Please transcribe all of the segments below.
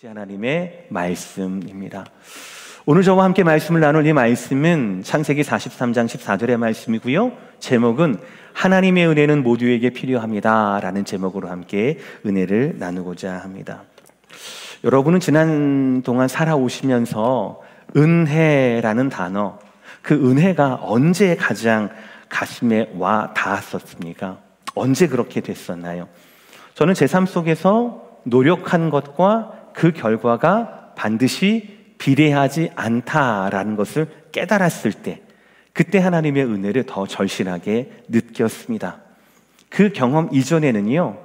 하나님의 말씀입니다. 오늘 저와 함께 말씀을 나눌 이 말씀은 창세기 43장 14절의 말씀이고요. 제목은 하나님의 은혜는 모두에게 필요합니다 라는 제목으로 함께 은혜를 나누고자 합니다. 여러분은 지난 동안 살아오시면서 은혜라는 단어, 그 은혜가 언제 가장 가슴에 와 닿았었습니까? 언제 그렇게 됐었나요? 저는 제 삶 속에서 노력한 것과 그 결과가 반드시 비례하지 않다라는 것을 깨달았을 때, 그때 하나님의 은혜를 더 절실하게 느꼈습니다. 그 경험 이전에는요,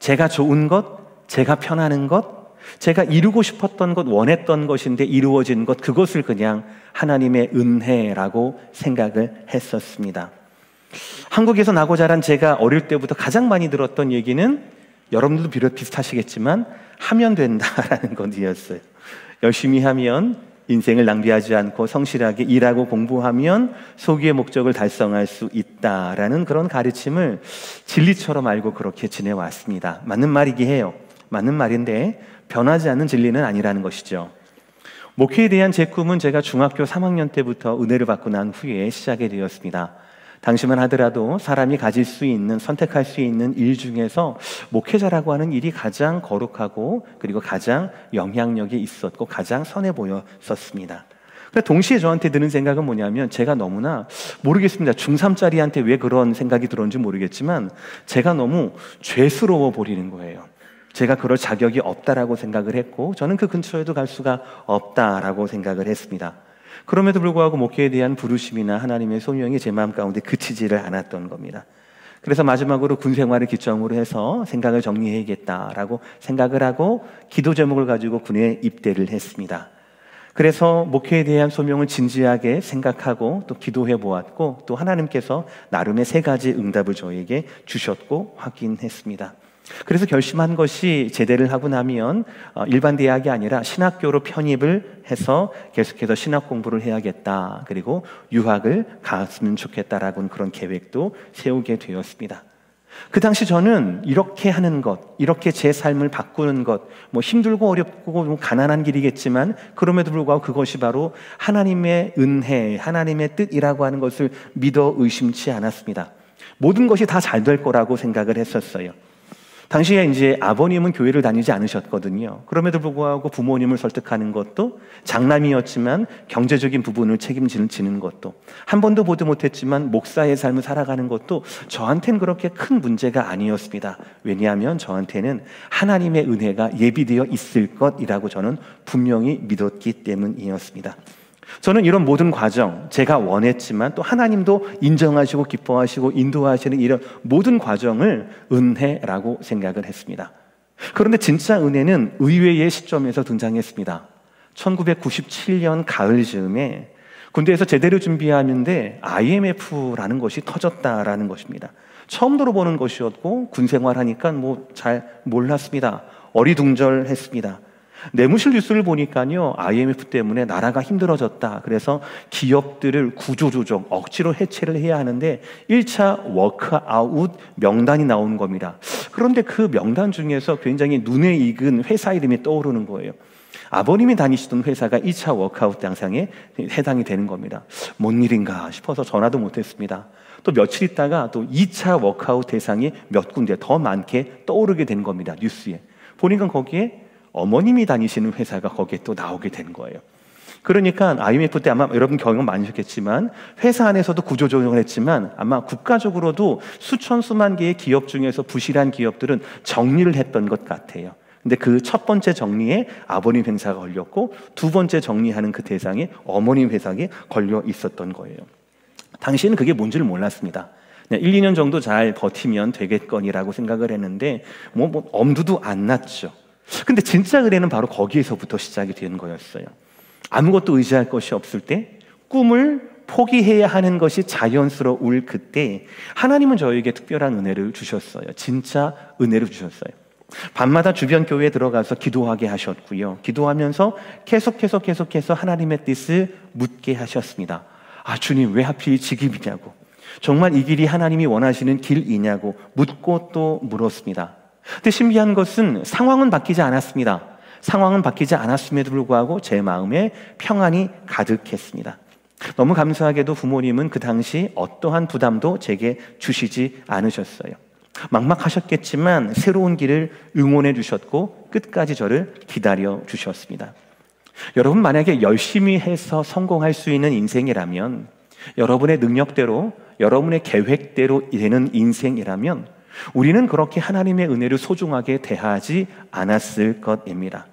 제가 좋은 것, 제가 편하는 것, 제가 이루고 싶었던 것, 원했던 것인데 이루어진 것, 그것을 그냥 하나님의 은혜라고 생각을 했었습니다. 한국에서 나고 자란 제가 어릴 때부터 가장 많이 들었던 얘기는, 여러분들도 비록 비슷하시겠지만 하면 된다라는 것이었어요. 열심히 하면 인생을 낭비하지 않고 성실하게 일하고 공부하면 소기의 목적을 달성할 수 있다라는 그런 가르침을 진리처럼 알고 그렇게 지내왔습니다. 맞는 말이긴 해요. 맞는 말인데 변하지 않는 진리는 아니라는 것이죠. 목회에 대한 제 꿈은 제가 중학교 3학년 때부터 은혜를 받고 난 후에 시작이 되었습니다. 당시만 하더라도 사람이 가질 수 있는, 선택할 수 있는 일 중에서 목회자라고 하는 일이 가장 거룩하고 그리고 가장 영향력이 있었고 가장 선해 보였었습니다. 동시에 저한테 드는 생각은 뭐냐면, 제가 너무나 모르겠습니다. 중3짜리한테 왜 그런 생각이 들었는지 모르겠지만 제가 너무 죄스러워 보이는 거예요. 제가 그럴 자격이 없다라고 생각을 했고, 저는 그 근처에도 갈 수가 없다라고 생각을 했습니다. 그럼에도 불구하고 목회에 대한 부르심이나 하나님의 소명이 제 마음 가운데 그치지를 않았던 겁니다. 그래서 마지막으로 군 생활을 기점으로 해서 생각을 정리해야겠다라고 생각을 하고 기도 제목을 가지고 군에 입대를 했습니다. 그래서 목회에 대한 소명을 진지하게 생각하고 또 기도해 보았고, 또 하나님께서 나름의 3가지 응답을 저에게 주셨고 확인했습니다. 그래서 결심한 것이, 제대를 하고 나면 일반 대학이 아니라 신학교로 편입을 해서 계속해서 신학 공부를 해야겠다, 그리고 유학을 갔으면 좋겠다라는 그런 계획도 세우게 되었습니다. 그 당시 저는 이렇게 하는 것, 이렇게 제 삶을 바꾸는 것, 힘들고 어렵고 가난한 길이겠지만 그럼에도 불구하고 그것이 바로 하나님의 은혜, 하나님의 뜻이라고 하는 것을 믿어 의심치 않았습니다. 모든 것이 다 잘 될 거라고 생각을 했었어요. 당시에 이제 아버님은 교회를 다니지 않으셨거든요. 그럼에도 불구하고 부모님을 설득하는 것도, 장남이었지만 경제적인 부분을 책임지는 것도, 한 번도 보지 못했지만 목사의 삶을 살아가는 것도 저한테는 그렇게 큰 문제가 아니었습니다. 왜냐하면 저한테는 하나님의 은혜가 예비되어 있을 것이라고 저는 분명히 믿었기 때문이었습니다. 저는 이런 모든 과정, 제가 원했지만 또 하나님도 인정하시고 기뻐하시고 인도하시는 이런 모든 과정을 은혜라고 생각을 했습니다. 그런데 진짜 은혜는 의외의 시점에서 등장했습니다. 1997년 가을 즈음에 군대에서 제대로 준비하는데 IMF라는 것이 터졌다라는 것입니다. 처음 들어보는 것이었고 군 생활하니까 잘 몰랐습니다. 어리둥절했습니다. 내무실 뉴스를 보니까요, IMF 때문에 나라가 힘들어졌다. 그래서 기업들을 구조조정, 억지로 해체를 해야 하는데 1차 워크아웃 명단이 나오는 겁니다. 그런데 그 명단 중에서 굉장히 눈에 익은 회사 이름이 떠오르는 거예요. 아버님이 다니시던 회사가 2차 워크아웃 대상에 해당이 되는 겁니다. 뭔 일인가 싶어서 전화도 못했습니다. 또 며칠 있다가 또 2차 워크아웃 대상이 몇 군데 더 많게 떠오르게 된 겁니다. 뉴스에. 보니까 거기에 어머님이 다니시는 회사가 거기에 또 나오게 된 거예요. 그러니까 IMF 때 아마 여러분 경험 많으셨겠지만 회사 안에서도 구조조정을 했지만 아마 국가적으로도 수천 수만 개의 기업 중에서 부실한 기업들은 정리를 했던 것 같아요. 근데 그 첫 번째 정리에 아버님 회사가 걸렸고, 2번째 정리하는 그 대상에 어머님 회사에 걸려 있었던 거예요. 당시에는 그게 뭔지를 몰랐습니다. 1, 2년 정도 잘 버티면 되겠거니라고 생각을 했는데 엄두도 안 났죠. 근데 진짜 은혜는 바로 거기에서부터 시작이 되는 거였어요. 아무것도 의지할 것이 없을 때, 꿈을 포기해야 하는 것이 자연스러울 그때 하나님은 저에게 특별한 은혜를 주셨어요. 진짜 은혜를 주셨어요. 밤마다 주변 교회에 들어가서 기도하게 하셨고요. 기도하면서 계속해서 하나님의 뜻을 묻게 하셨습니다. 주님, 왜 하필 지금이냐고, 정말 이 길이 하나님이 원하시는 길이냐고 묻고 또 물었습니다. 근데 신기한 것은 상황은 바뀌지 않았습니다. 상황은 바뀌지 않았음에도 불구하고 제 마음에 평안이 가득했습니다. 너무 감사하게도 부모님은 그 당시 어떠한 부담도 제게 주시지 않으셨어요. 막막하셨겠지만 새로운 길을 응원해 주셨고 끝까지 저를 기다려 주셨습니다. 여러분, 만약에 열심히 해서 성공할 수 있는 인생이라면, 여러분의 능력대로, 여러분의 계획대로 되는 인생이라면 우리는 그렇게 하나님의 은혜를 소중하게 대하지 않았을 것입니다.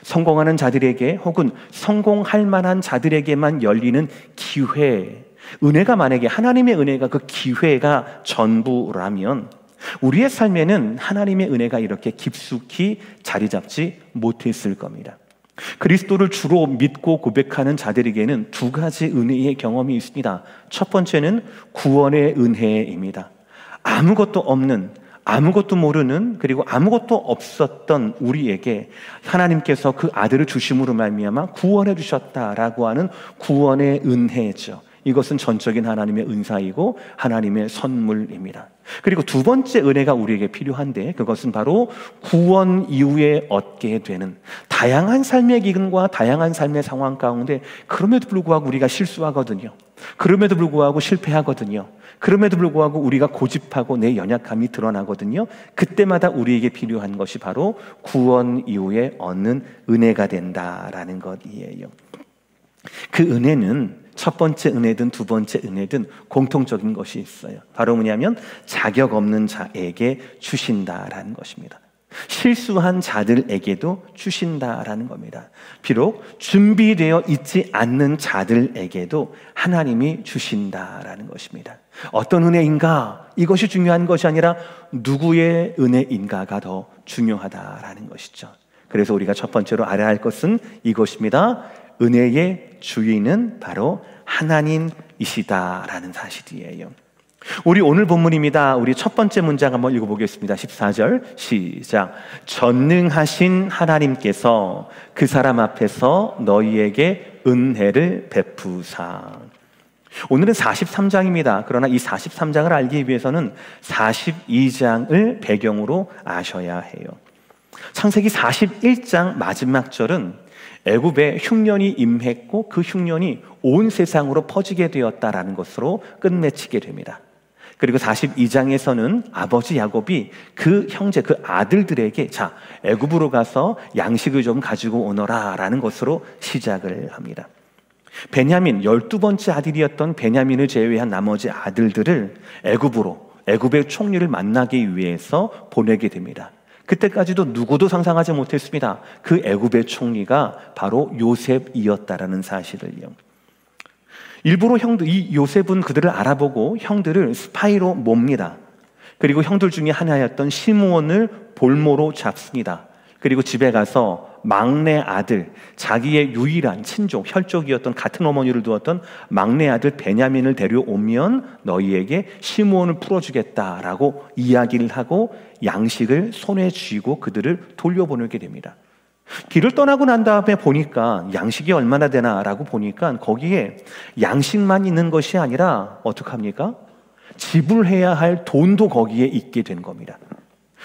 성공하는 자들에게 혹은 성공할 만한 자들에게만 열리는 기회, 은혜가 만약에 하나님의 은혜가 그 기회가 전부라면 우리의 삶에는 하나님의 은혜가 이렇게 깊숙이 자리 잡지 못했을 겁니다. 그리스도를 주로 믿고 고백하는 자들에게는 두 가지 은혜의 경험이 있습니다. 첫 번째는 구원의 은혜입니다. 아무것도 없는, 아무것도 모르는, 그리고 아무것도 없었던 우리에게 하나님께서 그 아들을 주심으로 말미암아 구원해 주셨다라고 하는 구원의 은혜죠. 이것은 전적인 하나님의 은사이고 하나님의 선물입니다. 그리고 두 번째 은혜가 우리에게 필요한데, 그것은 바로 구원 이후에 얻게 되는 다양한 삶의 기근과 다양한 삶의 상황 가운데 그럼에도 불구하고 우리가 실수하거든요. 그럼에도 불구하고 실패하거든요. 그럼에도 불구하고 우리가 고집하고 내 연약함이 드러나거든요. 그때마다 우리에게 필요한 것이 바로 구원 이후에 얻는 은혜가 된다라는 것이에요. 그 은혜는 첫 번째 은혜든 두 번째 은혜든 공통적인 것이 있어요. 바로 뭐냐면 자격 없는 자에게 주신다라는 것입니다. 실수한 자들에게도 주신다라는 겁니다. 비록 준비되어 있지 않는 자들에게도 하나님이 주신다라는 것입니다. 어떤 은혜인가? 이것이 중요한 것이 아니라 누구의 은혜인가가 더 중요하다라는 것이죠. 그래서 우리가 첫 번째로 알아야 할 것은 이것입니다. 은혜의 주인은 바로 하나님이시다라는 사실이에요. 우리 오늘 본문입니다. 우리 첫 번째 문장 한번 읽어보겠습니다. 14절 시작. 전능하신 하나님께서 그 사람 앞에서 너희에게 은혜를 베푸사. 오늘은 43장입니다. 그러나 이 43장을 알기 위해서는 42장을 배경으로 아셔야 해요. 창세기 41장 마지막 절은 애굽에 흉년이 임했고 그 흉년이 온 세상으로 퍼지게 되었다라는 것으로 끝맺히게 됩니다. 그리고 42장에서는 아버지 야곱이 그 형제, 그 아들들에게 자, 애굽으로 가서 양식을 좀 가지고 오너라 라는 것으로 시작을 합니다. 베냐민, 12번째 아들이었던 베냐민을 제외한 나머지 아들들을 애굽의 총리를 만나기 위해서 보내게 됩니다. 그때까지도 누구도 상상하지 못했습니다. 그 애굽의 총리가 바로 요셉이었다라는 사실을요. 일부러 이 요셉은 그들을 알아보고 형들을 스파이로 몹니다. 그리고 형들 중에 하나였던 시므온을 볼모로 잡습니다. 그리고 집에 가서 막내 아들, 자기의 유일한 친족, 혈족이었던 같은 어머니를 두었던 막내 아들 베냐민을 데려오면 너희에게 시므온을 풀어주겠다라고 이야기를 하고 양식을 손에 쥐고 그들을 돌려보내게 됩니다. 길을 떠나고 난 다음에 보니까 양식이 얼마나 되나라고 보니까 거기에 양식만 있는 것이 아니라 어떡합니까? 지불해야 할 돈도 거기에 있게 된 겁니다.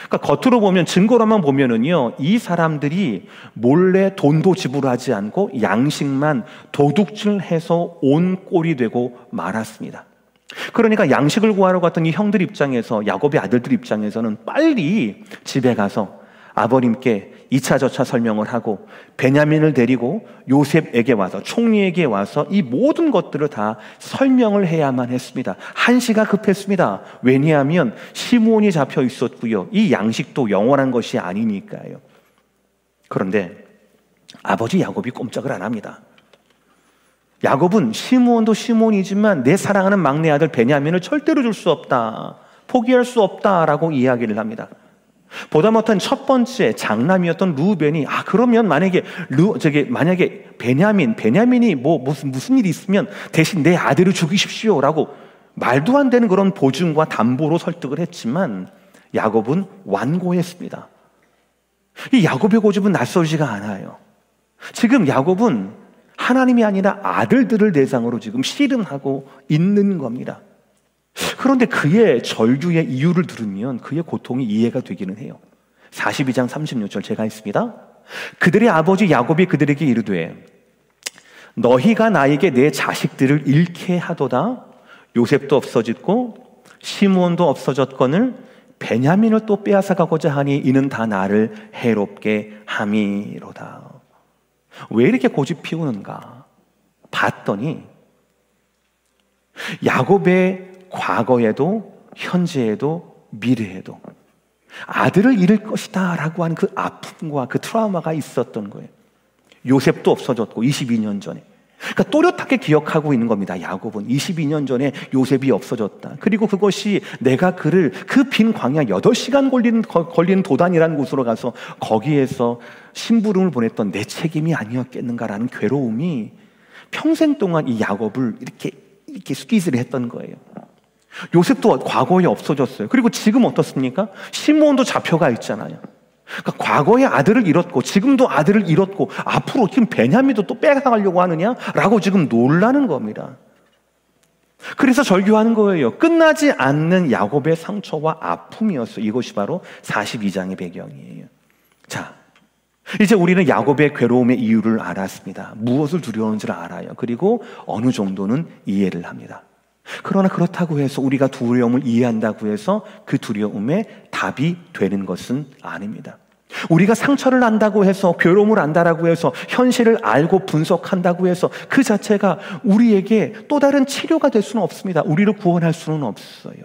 그러니까 겉으로 보면, 증거로만 보면은요, 이 사람들이 몰래 돈도 지불하지 않고 양식만 도둑질해서 온 꼴이 되고 말았습니다. 그러니까 양식을 구하러 갔던 이 형들 입장에서, 야곱의 아들들 입장에서는 빨리 집에 가서 아버님께 2차 저차 설명을 하고 베냐민을 데리고 요셉에게 와서, 총리에게 와서 이 모든 것들을 다 설명을 해야만 했습니다. 한시가 급했습니다. 왜냐하면 시므온이 잡혀 있었고요, 이 양식도 영원한 것이 아니니까요. 그런데 아버지 야곱이 꼼짝을 안 합니다. 야곱은 시므온도 시므온이지만 내 사랑하는 막내 아들 베냐민을 절대로 줄 수 없다, 포기할 수 없다라고 이야기를 합니다. 보다 못한 첫 번째 장남이었던 루벤이 그러면 만약에 베냐민이 무슨 일이 있으면 대신 내 아들을 죽이십시오라고 말도 안 되는 그런 보증과 담보로 설득을 했지만 야곱은 완고했습니다. 이 야곱의 고집은 낯설지가 않아요. 지금 야곱은 하나님이 아니라 아들들을 대상으로 지금 씨름하고 있는 겁니다. 그런데 그의 절규의 이유를 들으면 그의 고통이 이해가 되기는 해요. 42장 36절 제가 했습니다. 그들의 아버지 야곱이 그들에게 이르되 너희가 나에게 내 자식들을 잃게 하도다. 요셉도 없어졌고 시므온도 없어졌거늘 베냐민을 또 빼앗아 가고자 하니 이는 다 나를 해롭게 함이로다. 왜 이렇게 고집 피우는가 봤더니 야곱의 과거에도 현재에도 미래에도 아들을 잃을 것이다 라고 하는 그 아픔과 그 트라우마가 있었던 거예요. 요셉도 없어졌고 22년 전에. 그러니까 또렷하게 기억하고 있는 겁니다. 야곱은 22년 전에 요셉이 없어졌다. 그리고 그것이 내가 그를 그 빈 광야 8시간 걸리는 도단이라는 곳으로 가서 거기에서 심부름을 보냈던 내 책임이 아니었겠는가라는 괴로움이 평생 동안 이 야곱을 이렇게 스퀴즈를 했던 거예요. 요셉도 과거에 없어졌어요. 그리고 지금 어떻습니까? 시므온도 잡혀가 있잖아요. 그러니까 과거에 아들을 잃었고 지금도 아들을 잃었고 앞으로 지금 베냐민도 또 빼가려고 하느냐라고 지금 놀라는 겁니다. 그래서 절규하는 거예요. 끝나지 않는 야곱의 상처와 아픔이었어요. 이것이 바로 42장의 배경이에요. 자, 이제 우리는 야곱의 괴로움의 이유를 알았습니다. 무엇을 두려워하는지를 알아요. 그리고 어느 정도는 이해를 합니다. 그러나 그렇다고 해서 우리가 두려움을 이해한다고 해서 그 두려움의 답이 되는 것은 아닙니다. 우리가 상처를 안다고 해서 괴로움을 안다라고 해서 현실을 알고 분석한다고 해서 그 자체가 우리에게 또 다른 치료가 될 수는 없습니다. 우리를 구원할 수는 없어요.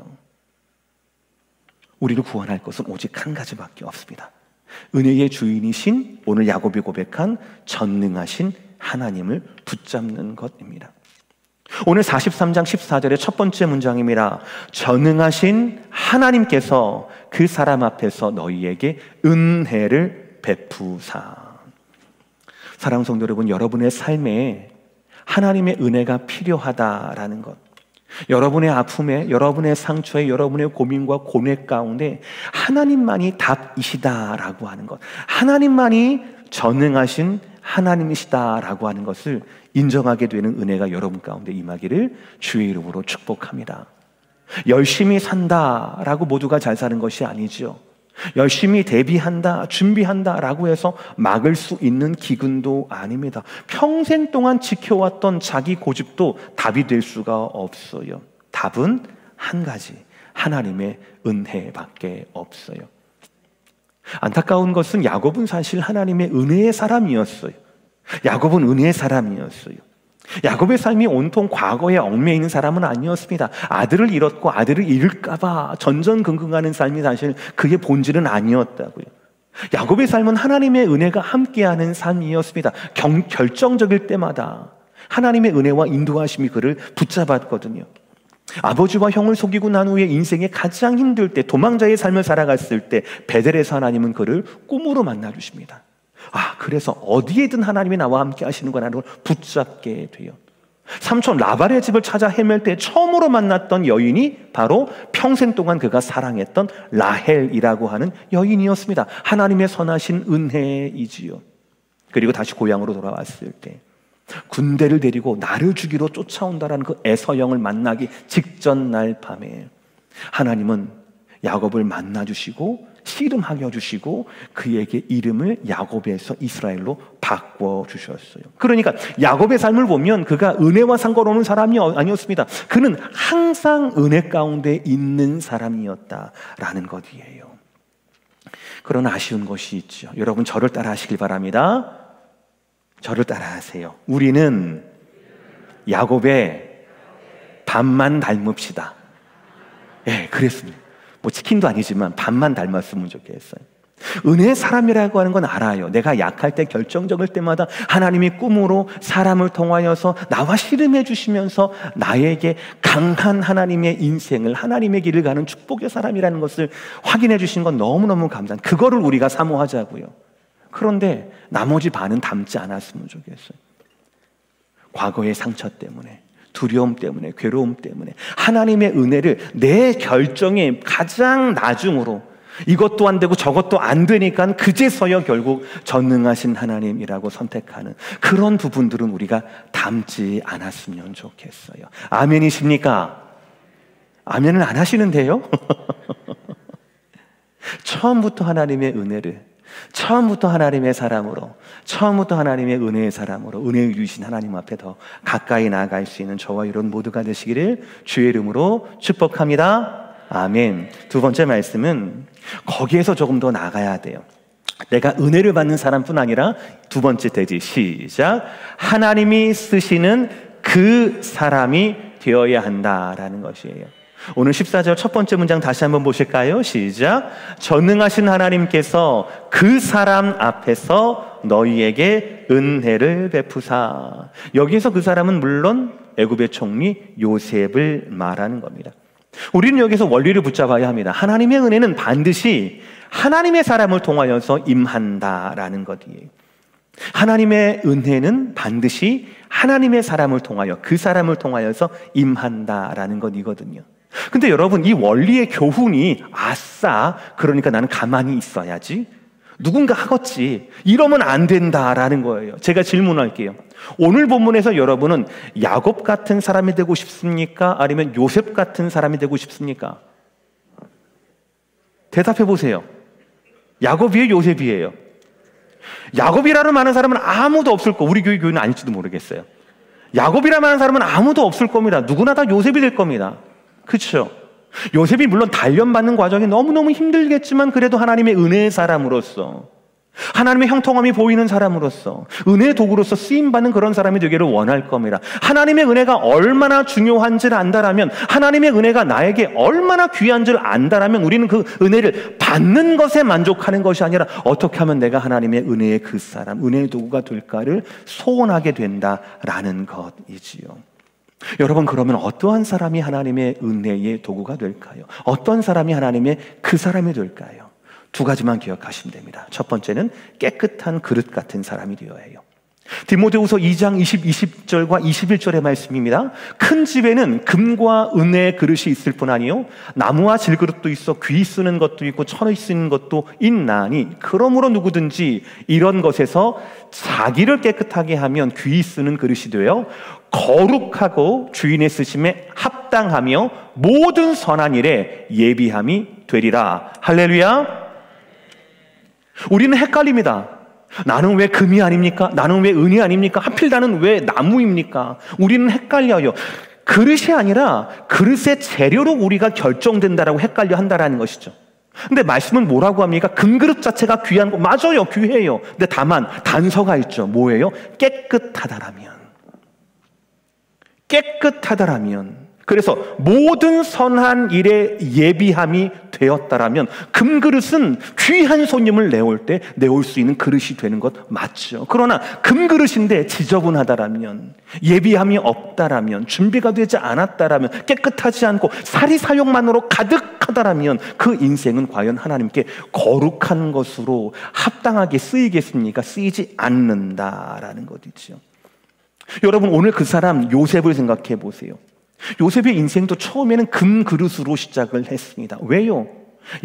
우리를 구원할 것은 오직 한 가지밖에 없습니다. 은혜의 주인이신 오늘 야곱이 고백한 전능하신 하나님을 붙잡는 것입니다. 오늘 43장 14절의 첫 번째 문장입니다. 전능하신 하나님께서 그 사람 앞에서 너희에게 은혜를 베푸사. 사랑하는 성도 여러분, 여러분의 삶에 하나님의 은혜가 필요하다라는 것, 여러분의 아픔에, 여러분의 상처에, 여러분의 고민과 고뇌 가운데 하나님만이 답이시다라고 하는 것, 하나님만이 전능하신 하나님이시다라고 하는 것을 인정하게 되는 은혜가 여러분 가운데 임하기를 주의 이름으로 축복합니다. 열심히 산다라고 모두가 잘 사는 것이 아니죠. 열심히 대비한다, 준비한다라고 해서 막을 수 있는 기근도 아닙니다. 평생 동안 지켜왔던 자기 고집도 답이 될 수가 없어요. 답은 한 가지, 하나님의 은혜밖에 없어요. 안타까운 것은 야곱은 사실 하나님의 은혜의 사람이었어요. 야곱은 은혜의 사람이었어요. 야곱의 삶이 온통 과거에 얽매여 있는 사람은 아니었습니다. 아들을 잃었고 아들을 잃을까봐 전전긍긍하는 삶이 사실 그의 본질은 아니었다고요. 야곱의 삶은 하나님의 은혜가 함께하는 삶이었습니다. 결정적일 때마다 하나님의 은혜와 인도하심이 그를 붙잡았거든요. 아버지와 형을 속이고 난 후에 인생에 가장 힘들 때, 도망자의 삶을 살아갔을 때 베델에서 하나님은 그를 꿈으로 만나주십니다. 그래서 어디에든 하나님이 나와 함께 하시는구나 하는 걸 붙잡게 돼요. 삼촌 라발의 집을 찾아 헤맬 때 처음으로 만났던 여인이 바로 평생 동안 그가 사랑했던 라헬이라고 하는 여인이었습니다. 하나님의 선하신 은혜이지요. 그리고 다시 고향으로 돌아왔을 때 군대를 데리고 나를 죽이러 쫓아온다라는 그 에서영을 만나기 직전 날 밤에 하나님은 야곱을 만나주시고 씨름하게 해주시고 그에게 이름을 야곱에서 이스라엘로 바꿔주셨어요. 그러니까 야곱의 삶을 보면 그가 은혜와 상관없는 사람이 아니었습니다. 그는 항상 은혜 가운데 있는 사람이었다라는 것이에요. 그러나 아쉬운 것이 있죠. 여러분 저를 따라 하시길 바랍니다. 저를 따라 하세요. 우리는 야곱의 반만 닮읍시다. 그랬습니다. 치킨도 아니지만 반만 닮았으면 좋겠어요. 은혜의 사람이라고 하는 건 알아요. 내가 약할 때, 결정적일 때마다 하나님이 꿈으로 사람을 통하여서 나와 씨름해 주시면서 나에게 강한 하나님의 인생을, 하나님의 길을 가는 축복의 사람이라는 것을 확인해 주신 건 너무너무 감사합니다. 그거를 우리가 사모하자고요. 그런데 나머지 반은 닮지 않았으면 좋겠어요. 과거의 상처 때문에, 두려움 때문에, 괴로움 때문에 하나님의 은혜를 내 결정의 가장 나중으로 이것도 안 되고 저것도 안 되니까 그제서야 결국 전능하신 하나님이라고 선택하는 그런 부분들은 우리가 닮지 않았으면 좋겠어요. 아멘이십니까? 아멘을 안 하시는데요? 처음부터 하나님의 은혜를 처음부터 하나님의 사람으로, 처음부터 하나님의 은혜의 사람으로, 은혜를 주신 하나님 앞에 더 가까이 나아갈 수 있는 저와 여러분 모두가 되시기를 주의 이름으로 축복합니다. 아멘. 두 번째 말씀은 거기에서 조금 더 나가야 돼요. 내가 은혜를 받는 사람뿐 아니라 두 번째 대지, 시작. 하나님이 쓰시는 그 사람이 되어야 한다라는 것이에요. 오늘 14절 첫 번째 문장 다시 한번 보실까요? 시작. 전능하신 하나님께서 그 사람 앞에서 너희에게 은혜를 베푸사. 여기에서 그 사람은 물론 애굽의 총리 요셉을 말하는 겁니다. 우리는 여기서 원리를 붙잡아야 합니다. 하나님의 은혜는 반드시 하나님의 사람을 통하여서 임한다라는 것이에요. 하나님의 은혜는 반드시 하나님의 사람을 통하여, 그 사람을 통하여서 임한다라는 것이거든요. 근데 여러분, 이 원리의 교훈이 아싸, 그러니까 나는 가만히 있어야지, 누군가 하겠지, 이러면 안 된다라는 거예요. 제가 질문할게요. 오늘 본문에서 여러분은 야곱 같은 사람이 되고 싶습니까? 아니면 요셉 같은 사람이 되고 싶습니까? 대답해 보세요. 야곱이에요, 요셉이에요? 야곱이라는 많은 사람은 아무도 없을 거. 우리 교회는 아닐지도 모르겠어요. 야곱이라는 많은 사람은 아무도 없을 겁니다. 누구나 다 요셉이 될 겁니다. 그렇죠? 요셉이 물론 단련받는 과정이 너무너무 힘들겠지만 그래도 하나님의 은혜의 사람으로서, 하나님의 형통함이 보이는 사람으로서, 은혜의 도구로서 쓰임받는 그런 사람이 되기를 원할 겁니다. 하나님의 은혜가 얼마나 중요한지를 안다라면, 하나님의 은혜가 나에게 얼마나 귀한지를 안다라면 우리는 그 은혜를 받는 것에 만족하는 것이 아니라 어떻게 하면 내가 하나님의 은혜의 그 사람, 은혜의 도구가 될까를 소원하게 된다라는 것이지요. 여러분, 그러면 어떠한 사람이 하나님의 은혜의 도구가 될까요? 어떤 사람이 하나님의 그 사람이 될까요? 두 가지만 기억하시면 됩니다. 첫 번째는 깨끗한 그릇 같은 사람이 되어야 해요. 디모데후서 2장 20절과 21절의 말씀입니다. 큰 집에는 금과 은혜의 그릇이 있을 뿐 아니요 나무와 질그릇도 있어 귀 쓰는 것도 있고 천의 쓰는 것도 있나니, 그러므로 누구든지 이런 것에서 자기를 깨끗하게 하면 귀 쓰는 그릇이 되어 거룩하고 주인의 쓰심에 합당하며 모든 선한 일에 예비함이 되리라. 할렐루야. 우리는 헷갈립니다. 나는 왜 금이 아닙니까? 나는 왜 은이 아닙니까? 하필 나는 왜 나무입니까? 우리는 헷갈려요. 그릇이 아니라 그릇의 재료로 우리가 결정된다라고 헷갈려 한다라는 것이죠. 근데 말씀은 뭐라고 합니까? 금그릇 자체가 귀한 거 맞아요. 귀해요. 근데 다만 단서가 있죠. 뭐예요? 깨끗하다라면. 깨끗하다라면, 그래서 모든 선한 일에 예비함이 되었다라면, 금그릇은 귀한 손님을 내올 수 있는 그릇이 되는 것 맞죠. 그러나 금그릇인데 지저분하다라면, 예비함이 없다라면, 준비가 되지 않았다라면, 깨끗하지 않고 사리사욕만으로 가득하다라면 그 인생은 과연 하나님께 거룩한 것으로 합당하게 쓰이겠습니까? 쓰이지 않는다라는 것이죠. 여러분, 오늘 그 사람 요셉을 생각해 보세요. 요셉의 인생도 처음에는 금그릇으로 시작을 했습니다. 왜요?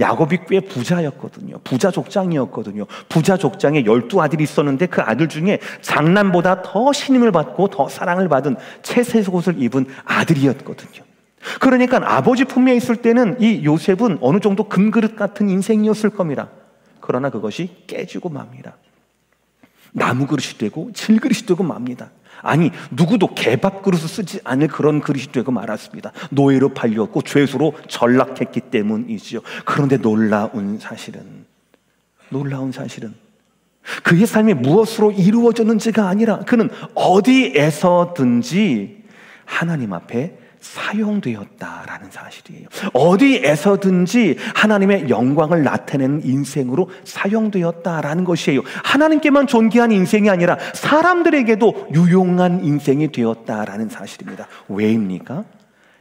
야곱이 꽤 부자였거든요. 부자 족장이었거든요. 부자 족장에 12아들이 있었는데 그 아들 중에 장남보다 더 신임을 받고 더 사랑을 받은 채색 옷을 입은 아들이었거든요. 그러니까 아버지 품에 있을 때는 이 요셉은 어느 정도 금그릇 같은 인생이었을 겁니다. 그러나 그것이 깨지고 맙니다. 나무 그릇이 되고 질그릇이 되고 맙니다. 아니, 누구도 개밥 그릇을 쓰지 않을 그런 그릇이 되고 말았습니다. 노예로 팔렸고 죄수로 전락했기 때문이지요. 그런데 놀라운 사실은 그의 삶이 무엇으로 이루어졌는지가 아니라 그는 어디에서든지 하나님 앞에 사용되었다라는 사실이에요. 어디에서든지 하나님의 영광을 나타내는 인생으로 사용되었다라는 것이에요. 하나님께만 존귀한 인생이 아니라 사람들에게도 유용한 인생이 되었다라는 사실입니다. 왜입니까?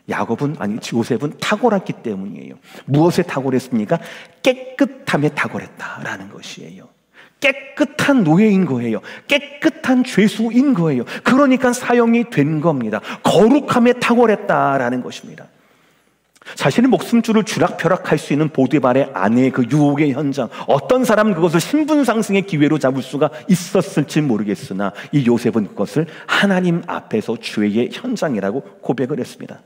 요셉은 탁월했기 때문이에요. 무엇에 탁월했습니까? 깨끗함에 탁월했다라는 것이에요. 깨끗한 노예인 거예요. 깨끗한 죄수인 거예요. 그러니까 사용이 된 겁니다. 거룩함에 탁월했다라는 것입니다. 자신의 목숨줄을 쥐락펴락할 수 있는 보디발의 아내의 그 유혹의 현장, 어떤 사람은 그것을 신분 상승의 기회로 잡을 수가 있었을지 모르겠으나 이 요셉은 그것을 하나님 앞에서 주의 현장이라고 고백을 했습니다.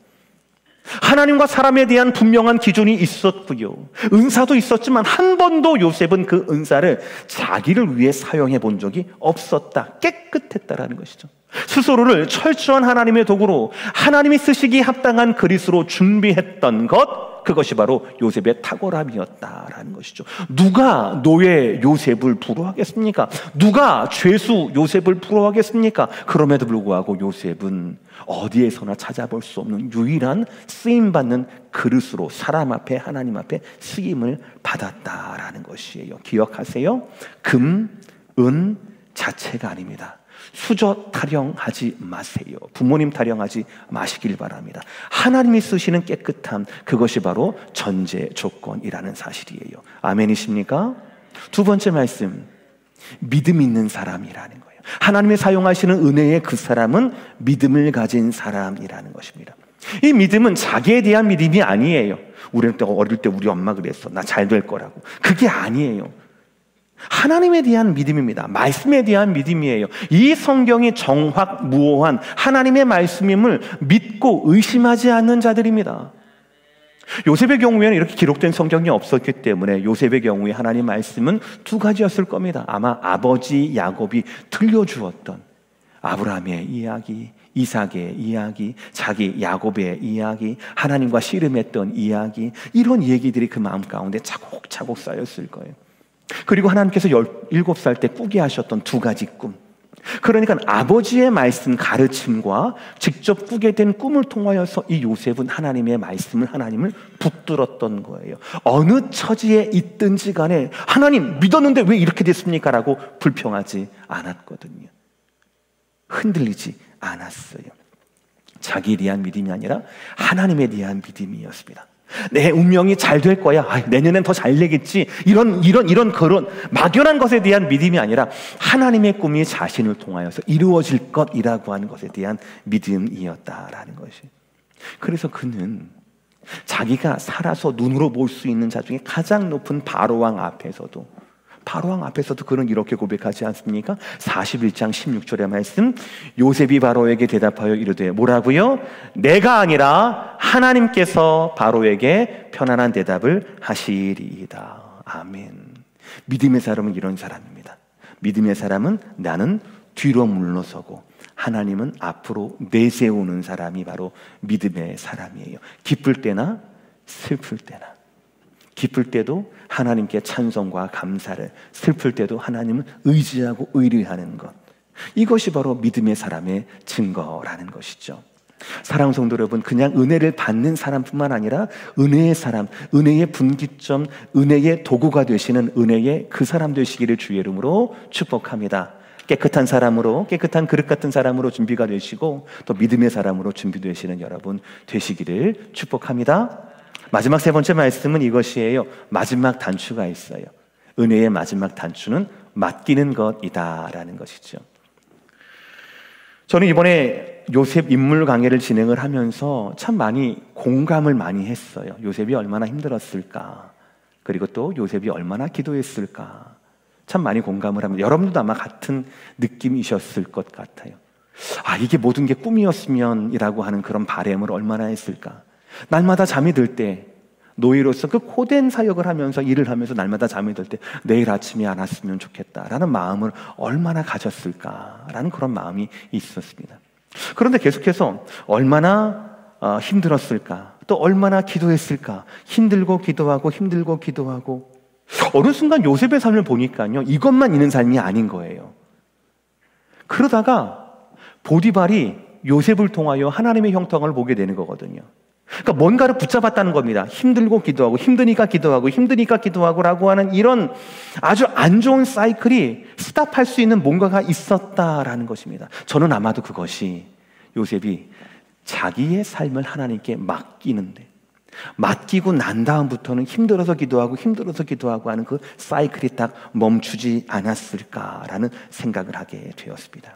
하나님과 사람에 대한 분명한 기준이 있었고요. 은사도 있었지만 한 번도 요셉은 그 은사를 자기를 위해 사용해 본 적이 없었다. 깨끗했다라는 것이죠. 스스로를 철저한 하나님의 도구로 하나님이 쓰시기에 합당한 그릇으로 준비했던 것, 그것이 바로 요셉의 탁월함이었다라는 것이죠. 누가 노예 요셉을 부러워하겠습니까? 누가 죄수 요셉을 부러워하겠습니까? 그럼에도 불구하고 요셉은 어디에서나 찾아볼 수 없는 유일한 쓰임받는 그릇으로 사람 앞에, 하나님 앞에 쓰임을 받았다라는 것이에요. 기억하세요. 금, 은 자체가 아닙니다. 수저 타령하지 마세요. 부모님 타령하지 마시길 바랍니다. 하나님이 쓰시는 깨끗함, 그것이 바로 전제 조건이라는 사실이에요. 아멘이십니까? 두 번째 말씀, 믿음 있는 사람이라는 거예요. 하나님이 사용하시는 은혜의 그 사람은 믿음을 가진 사람이라는 것입니다. 이 믿음은 자기에 대한 믿음이 아니에요. 우리 어릴 때 우리 엄마 그랬어. 나 잘 될 거라고. 그게 아니에요. 하나님에 대한 믿음입니다. 말씀에 대한 믿음이에요. 이 성경이 정확무오한 하나님의 말씀임을 믿고 의심하지 않는 자들입니다. 요셉의 경우에는 이렇게 기록된 성경이 없었기 때문에 요셉의 경우에 하나님 말씀은 두 가지였을 겁니다. 아마 아버지 야곱이 들려주었던 아브라함의 이야기, 이삭의 이야기, 자기 야곱의 이야기, 하나님과 씨름했던 이야기, 이런 얘기들이 그 마음 가운데 차곡차곡 쌓였을 거예요. 그리고 하나님께서 17살 때 꾸게 하셨던 두 가지 꿈, 그러니까 아버지의 말씀 가르침과 직접 꾸게 된 꿈을 통하여서 이 요셉은 하나님의 말씀을, 하나님을 붙들었던 거예요. 어느 처지에 있든지 간에 하나님 믿었는데 왜 이렇게 됐습니까? 라고 불평하지 않았거든요. 흔들리지 않았어요. 자기에 대한 믿음이 아니라 하나님에 대한 믿음이었습니다. 내 운명이 잘 될 거야. 내년엔 더 잘 되겠지. 이런 그런 막연한 것에 대한 믿음이 아니라 하나님의 꿈이 자신을 통하여서 이루어질 것이라고 하는 것에 대한 믿음이었다라는 것이. 그래서 그는 자기가 살아서 눈으로 볼 수 있는 자 중에 가장 높은 바로왕 앞에서도 그는 이렇게 고백하지 않습니까? 41장 16절의 말씀, 요셉이 바로에게 대답하여 이르되 뭐라고요? 내가 아니라 하나님께서 바로에게 편안한 대답을 하시리이다. 아멘. 믿음의 사람은 이런 사람입니다. 믿음의 사람은 나는 뒤로 물러서고 하나님은 앞으로 내세우는 사람이 바로 믿음의 사람이에요. 기쁠 때나 슬플 때나. 기쁠 때도 하나님께 찬송과 감사를, 슬플 때도 하나님을 의지하고 의뢰하는 것, 이것이 바로 믿음의 사람의 증거라는 것이죠. 사랑하는 성도 여러분, 그냥 은혜를 받는 사람뿐만 아니라 은혜의 사람, 은혜의 분기점, 은혜의 도구가 되시는 은혜의 그 사람 되시기를 주의 이름으로 축복합니다. 깨끗한 사람으로, 깨끗한 그릇 같은 사람으로 준비가 되시고 또 믿음의 사람으로 준비되시는 여러분 되시기를 축복합니다. 마지막 세 번째 말씀은 이것이에요. 마지막 단추가 있어요. 은혜의 마지막 단추는 맡기는 것이다라는 것이죠. 저는 이번에 요셉 인물 강해를 진행을 하면서 참 많이 공감을 많이 했어요. 요셉이 얼마나 힘들었을까, 그리고 또 요셉이 얼마나 기도했을까, 참 많이 공감을 합니다. 여러분도 아마 같은 느낌이셨을 것 같아요. 이게 모든 게 꿈이었으면 이라고 하는 그런 바람을 얼마나 했을까. 날마다 잠이 들 때, 노예로서 그 고된 사역을 하면서 일을 하면서 날마다 잠이 들 때 내일 아침이 안 왔으면 좋겠다라는 마음을 얼마나 가졌을까라는 그런 마음이 있었습니다. 그런데 계속해서 얼마나 힘들었을까, 또 얼마나 기도했을까, 힘들고 기도하고 어느 순간 요셉의 삶을 보니까요, 이것만 있는 삶이 아닌 거예요. 그러다가 보디발이 요셉을 통하여 하나님의 형통을 보게 되는 거거든요. 그러니까 뭔가를 붙잡았다는 겁니다. 힘들고 기도하고, 힘드니까 기도하고 라고 하는 이런 아주 안 좋은 사이클이 스탑할 수 있는 뭔가가 있었다라는 것입니다. 저는 아마도 그것이 요셉이 자기의 삶을 하나님께 맡기고 난 다음부터는 힘들어서 기도하고 하는 그 사이클이 딱 멈추지 않았을까라는 생각을 하게 되었습니다.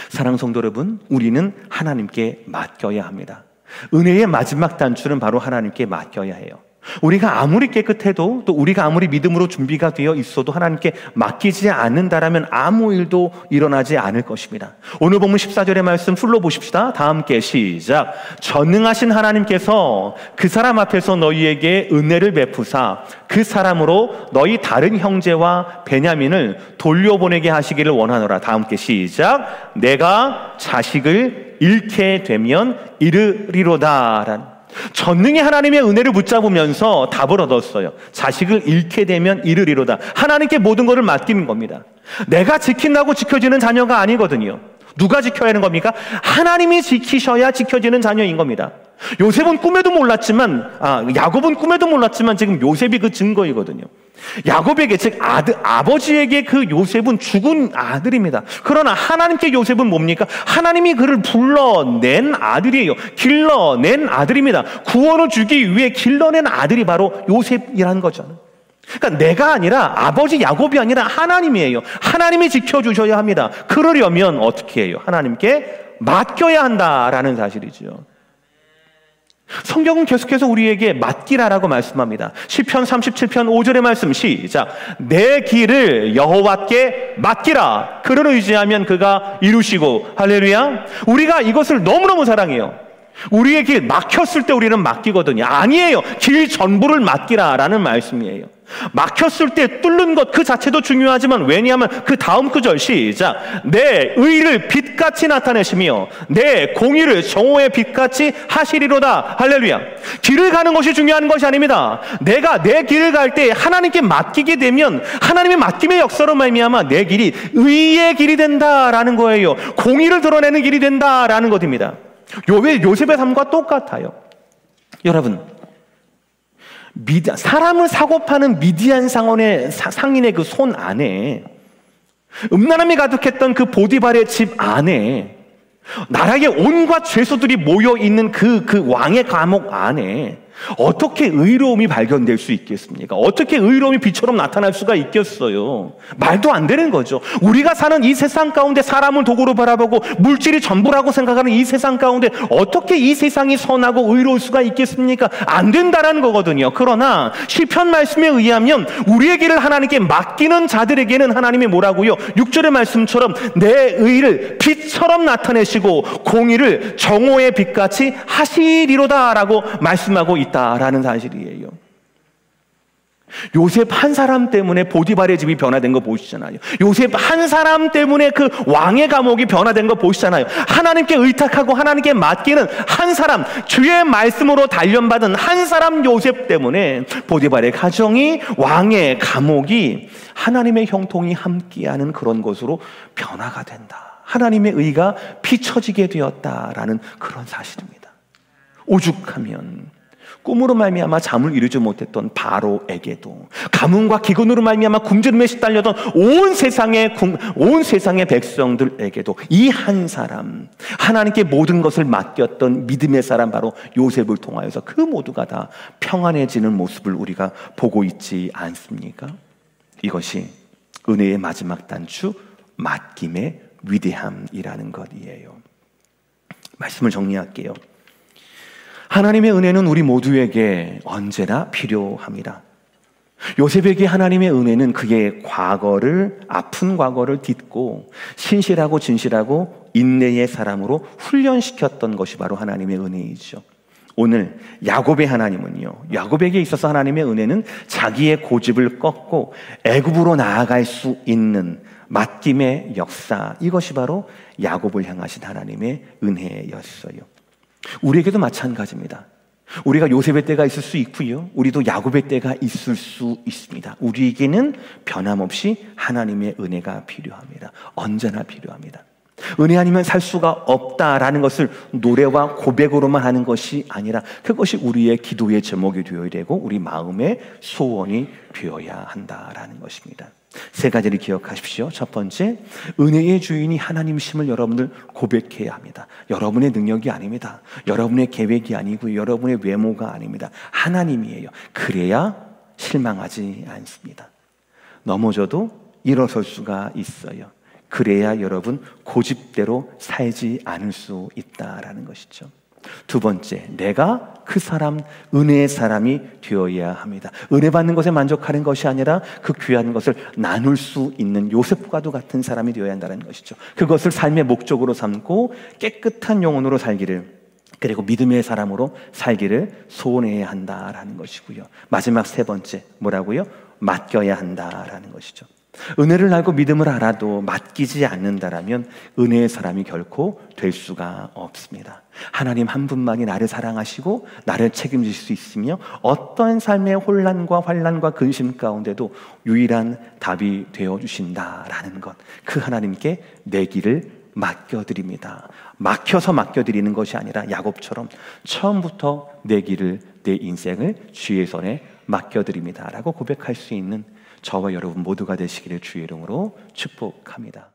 사랑하는 성도 여러분, 우리는 하나님께 맡겨야 합니다. 은혜의 마지막 단추는 바로 하나님께 맡겨야 해요. 우리가 아무리 깨끗해도 또 우리가 아무리 믿음으로 준비가 되어 있어도 하나님께 맡기지 않는다라면 아무 일도 일어나지 않을 것입니다. 오늘 본문 14절의 말씀 풀로 보십시다. 다 함께 시작. 전능하신 하나님께서 그 사람 앞에서 너희에게 은혜를 베푸사 그 사람으로 너희 다른 형제와 베냐민을 돌려보내게 하시기를 원하노라. 다 함께 시작. 내가 자식을 잃게 되면 이르리로다. 전능의 하나님의 은혜를 붙잡으면서 답을 얻었어요. 자식을 잃게 되면 이르리로다. 하나님께 모든 것을 맡기는 겁니다. 내가 지킨다고 지켜지는 자녀가 아니거든요. 누가 지켜야 하는 겁니까? 하나님이 지키셔야 지켜지는 자녀인 겁니다. 요셉은 꿈에도 몰랐지만, 야곱은 꿈에도 몰랐지만 지금 요셉이 그 증거이거든요. 야곱에게, 즉 아버지에게 그 요셉은 죽은 아들입니다. 그러나 하나님께 요셉은 뭡니까? 하나님이 그를 불러낸 아들이에요. 길러낸 아들입니다. 구원을 주기 위해 길러낸 아들이 바로 요셉이라는 거죠. 그러니까 내가 아니라, 아버지 야곱이 아니라 하나님이에요. 하나님이 지켜주셔야 합니다. 그러려면 어떻게 해요? 하나님께 맡겨야 한다라는 사실이죠. 성경은 계속해서 우리에게 맡기라라고 말씀합니다. 시편 37편 5절의 말씀 시작. 내 길을 여호와께 맡기라. 그를 의지하면 그가 이루시고. 할렐루야. 우리가 이것을 너무너무 사랑해요. 우리의 길 막혔을 때 우리는 맡기거든요. 아니에요. 길 전부를 맡기라라는 말씀이에요. 막혔을 때 뚫는 것 그 자체도 중요하지만, 왜냐하면 그 다음 구절 시작. 내 의를 빛같이 나타내시며 내 공의를 정오의 빛같이 하시리로다. 할렐루야. 길을 가는 것이 중요한 것이 아닙니다. 내가 내 길을 갈 때 하나님께 맡기게 되면 하나님의 맡김의 역사로 말미암아 내 길이 의의 길이 된다라는 거예요. 공의를 드러내는 길이 된다라는 것입니다. 요셉의 삶과 똑같아요. 여러분, 사람을 사고 파는 미디안 상인의 그 손 안에, 음란함이 가득했던 그 보디발의 집 안에, 나라의 온갖 죄수들이 모여있는 그 왕의 감옥 안에 어떻게 의로움이 발견될 수 있겠습니까? 어떻게 의로움이 빛처럼 나타날 수가 있겠어요? 말도 안 되는 거죠. 우리가 사는 이 세상 가운데 사람을 도구로 바라보고 물질이 전부라고 생각하는 이 세상 가운데 어떻게 이 세상이 선하고 의로울 수가 있겠습니까? 안 된다라는 거거든요. 그러나 시편 말씀에 의하면 우리의 길을 하나님께 맡기는 자들에게는 하나님이 뭐라고요? 6절의 말씀처럼 내 의를 빛처럼 나타내시고 공의를 정오의 빛같이 하시리로다라고 말씀하고 있다라는 사실이에요. 요셉 한 사람 때문에 보디발의 집이 변화된 거 보시잖아요. 요셉 한 사람 때문에 그 왕의 감옥이 변화된 거 보시잖아요. 하나님께 의탁하고 하나님께 맡기는 한 사람, 주의 말씀으로 단련받은 한 사람 요셉 때문에 보디발의 가정이, 왕의 감옥이 하나님의 형통이 함께하는 그런 것으로 변화가 된다. 하나님의 의가 비춰지게 되었다라는 그런 사실입니다. 오죽하면 꿈으로 말미암아 잠을 이루지 못했던 바로에게도, 가뭄과 기근으로 말미암아 굶주림에 시달렸던 온 세상의 백성들에게도 이 한 사람, 하나님께 모든 것을 맡겼던 믿음의 사람 바로 요셉을 통하여서 그 모두가 다 평안해지는 모습을 우리가 보고 있지 않습니까? 이것이 은혜의 마지막 단추, 맡김의 위대함이라는 것이에요. 말씀을 정리할게요. 하나님의 은혜는 우리 모두에게 언제나 필요합니다. 요셉에게 하나님의 은혜는 그의 아픈 과거를 딛고 신실하고 진실하고 인내의 사람으로 훈련시켰던 것이 바로 하나님의 은혜이죠. 오늘 야곱의 하나님은요, 야곱에게 있어서 하나님의 은혜는 자기의 고집을 꺾고 애굽으로 나아갈 수 있는 맡김의 역사, 이것이 바로 야곱을 향하신 하나님의 은혜였어요. 우리에게도 마찬가지입니다. 우리가 요셉의 때가 있을 수 있고요, 우리도 야곱의 때가 있을 수 있습니다. 우리에게는 변함없이 하나님의 은혜가 필요합니다. 언제나 필요합니다. 은혜 아니면 살 수가 없다라는 것을 노래와 고백으로만 하는 것이 아니라 그것이 우리의 기도의 제목이 되어야 되고 우리 마음의 소원이 되어야 한다라는 것입니다. 세 가지를 기억하십시오. 첫 번째, 은혜의 주인이 하나님이심을 여러분들 고백해야 합니다. 여러분의 능력이 아닙니다. 여러분의 계획이 아니고 여러분의 외모가 아닙니다. 하나님이에요. 그래야 실망하지 않습니다. 넘어져도 일어설 수가 있어요. 그래야 여러분 고집대로 살지 않을 수 있다라는 것이죠. 두 번째, 내가 그 사람, 은혜의 사람이 되어야 합니다. 은혜 받는 것에 만족하는 것이 아니라 그 귀한 것을 나눌 수 있는 요셉과도 같은 사람이 되어야 한다는 것이죠. 그것을 삶의 목적으로 삼고 깨끗한 영혼으로 살기를, 그리고 믿음의 사람으로 살기를 소원해야 한다라는 것이고요. 마지막 세 번째, 뭐라고요? 맡겨야 한다라는 것이죠. 은혜를 알고 믿음을 알아도 맡기지 않는다라면 은혜의 사람이 결코 될 수가 없습니다. 하나님 한 분만이 나를 사랑하시고 나를 책임질 수 있으며 어떤 삶의 혼란과 환난과 근심 가운데도 유일한 답이 되어주신다라는 것, 그 하나님께 내 길을 맡겨드립니다. 막혀서 맡겨드리는 것이 아니라 야곱처럼 처음부터 내 길을, 내 인생을 주의 손에 맡겨드립니다 라고 고백할 수 있는 저와 여러분 모두가 되시기를 주의 이름으로 축복합니다.